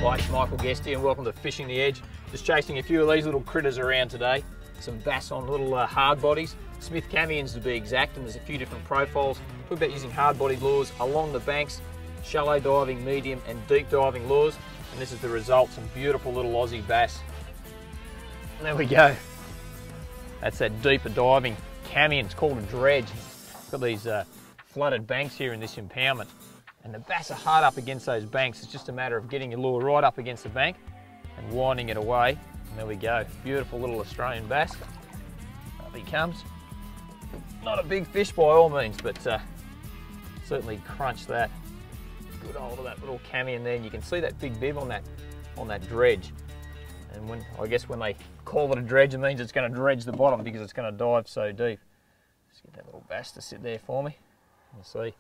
Hi, it's Michael Guesty and welcome to Fishing the Edge. Just chasing a few of these little critters around today. Some bass on little hard bodies, Smith Chameons to be exact, and there's a few different profiles. Talk about using hard body lures along the banks, shallow diving, medium and deep diving lures, and this is the result, some beautiful little Aussie bass. And there we go. That's that deeper diving Chameon. It's called a dredge. It's got these flooded banks here in this impoundment, and the bass are hard up against those banks. It's just a matter of getting your lure right up against the bank and winding it away. And there we go. Beautiful little Australian bass. Up he comes. Not a big fish by all means, but certainly crunched that. Good hold of that little Chameon there, and you can see that big bib on that dredge. And I guess when they call it a dredge, it means it's going to dredge the bottom because it's going to dive so deep. Let's get that little bass to sit there for me. You'll see.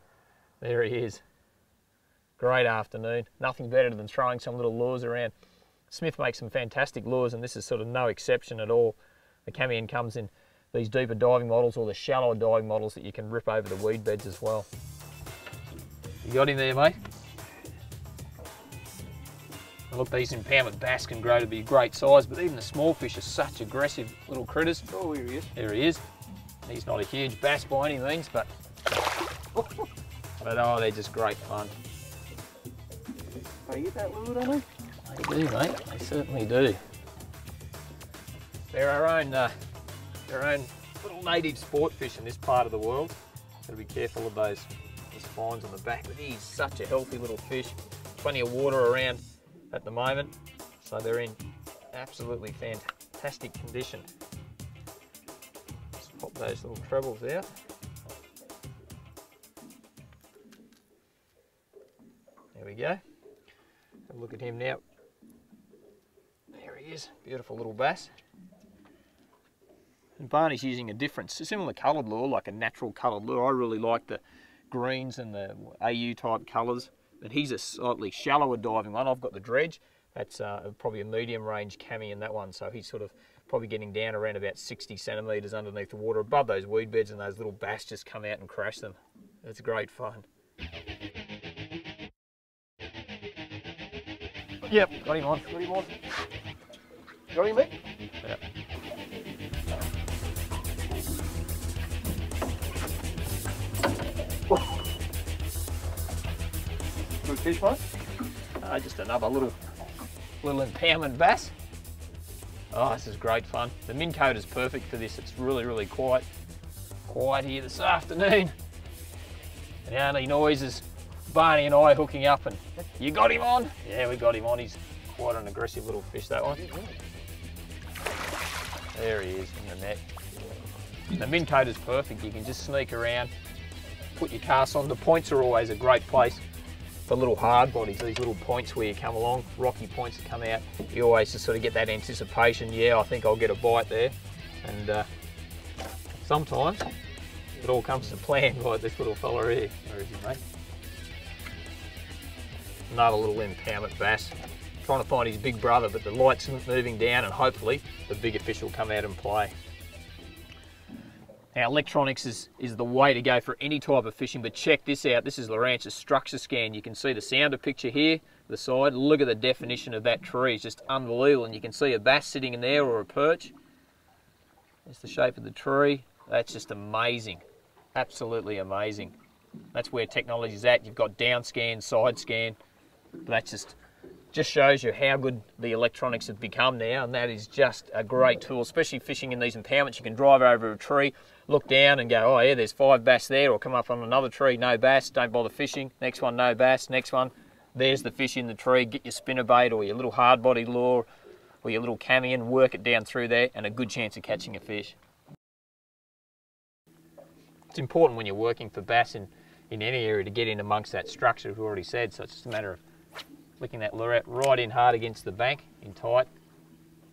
There he is. Great afternoon. Nothing better than throwing some little lures around. Smith makes some fantastic lures, and this is sort of no exception at all. The Chameon comes in these deeper diving models or the shallower diving models that you can rip over the weed beds as well. You got him there, mate? And look, these impoundment bass can grow to be great size, but even the small fish are such aggressive little critters. Oh, here he is. There he is. He's not a huge bass by any means, but oh, they're just great fun. They get that lure, don't they? They do, mate. They certainly do. They're our own little native sport fish in this part of the world. Got to be careful of those spines on the back. But he's such a healthy little fish. Plenty of water around at the moment, so they're in absolutely fantastic condition. Let's pop those little trebles out. There we go. Have a look at him now. There he is, beautiful little bass. And Barney's using a different, similar coloured lure, like a natural coloured lure. I really like the greens and the AU type colours, but he's a slightly shallower diving one. I've got the dredge. That's probably a medium range Chameon, that one, so he's sort of probably getting down around about 60 centimetres underneath the water, above those weed beds, and those little bass just come out and crash them. It's great fun. Yep, got him on. Got him on. Got him, mate? Yep. Good fish, mate? Just another little impoundment bass. Oh, this is great fun. The min coat is perfect for this. It's really, really quiet here this afternoon. And the only noise is Barney and I hooking up, and you got him on? Yeah, we got him on. He's quite an aggressive little fish, that one. There he is in the net. The min coat is perfect. You can just sneak around, put your cast on. The points are always a great place for little hard bodies, these little points where you come along, rocky points that come out. You always just sort of get that anticipation, yeah, I think I'll get a bite there. And sometimes it all comes to plan, like this little fella here. Where is he, mate? Another little impoundment bass. Trying to find his big brother, but the light's moving down and hopefully the bigger fish will come out and play. Now, electronics is the way to go for any type of fishing, but check this out. This is Lowrance's structure scan. You can see the sounder picture here, the side. Look at the definition of that tree. It's just unbelievable. And you can see a bass sitting in there or a perch. There's the shape of the tree. That's just amazing. Absolutely amazing. That's where technology's at. You've got down scan, side scan. But that just shows you how good the electronics have become now, and that is just a great tool, especially fishing in these impoundments. You can drive over a tree, look down and go, oh yeah, there's 5 bass there, or come up on another tree, no bass, don't bother fishing. Next one, no bass. Next one, there's the fish in the tree. Get your spinnerbait or your little hard body lure or your little Chameon, work it down through there, and a good chance of catching a fish. It's important when you're working for bass in any area to get in amongst that structure, we've already said, so it's just a matter of flicking that lure out right in hard against the bank, in tight,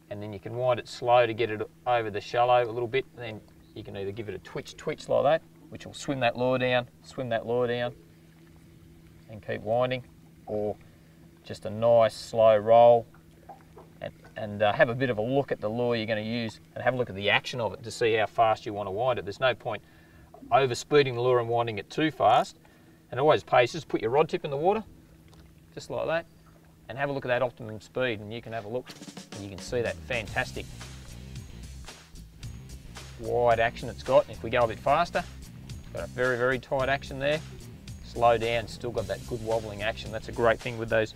and then you can wind it slow to get it over the shallow a little bit, and then you can either give it a twitch like that, which will swim that lure down, and keep winding, or just a nice slow roll, and have a bit of a look at the lure you're going to use, and have a look at the action of it to see how fast you want to wind it. There's no point over speeding the lure and winding it too fast, and always pays, just put your rod tip in the water, just like that, and have a look at that optimum speed, and you can have a look and you can see that fantastic wide action it's got. And if we go a bit faster, it's got a very, very tight action there. Slow down, still got that good wobbling action. That's a great thing with those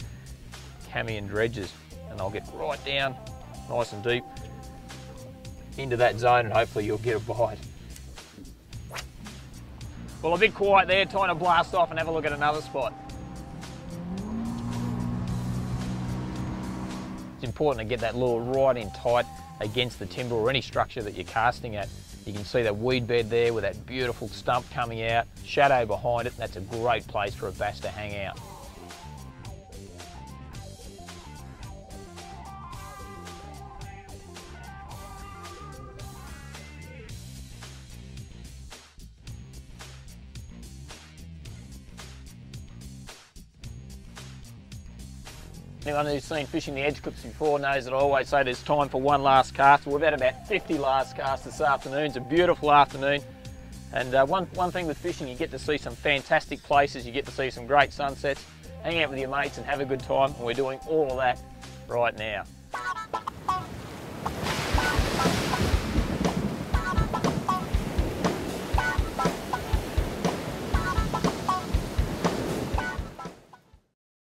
Chameon dredges. And I'll get right down, nice and deep, into that zone, and hopefully you'll get a bite. Well, a bit quiet there, time to blast off and have a look at another spot. It's important to get that lure right in tight against the timber or any structure that you're casting at. You can see that weed bed there with that beautiful stump coming out, shadow behind it. That's a great place for a bass to hang out. Anyone who's seen Fishing the Edge clips before knows that I always say there's time for one last cast. We've had about 50 last casts this afternoon. It's a beautiful afternoon. And one thing with fishing, you get to see some fantastic places, you get to see some great sunsets, hang out with your mates and have a good time. And we're doing all of that right now.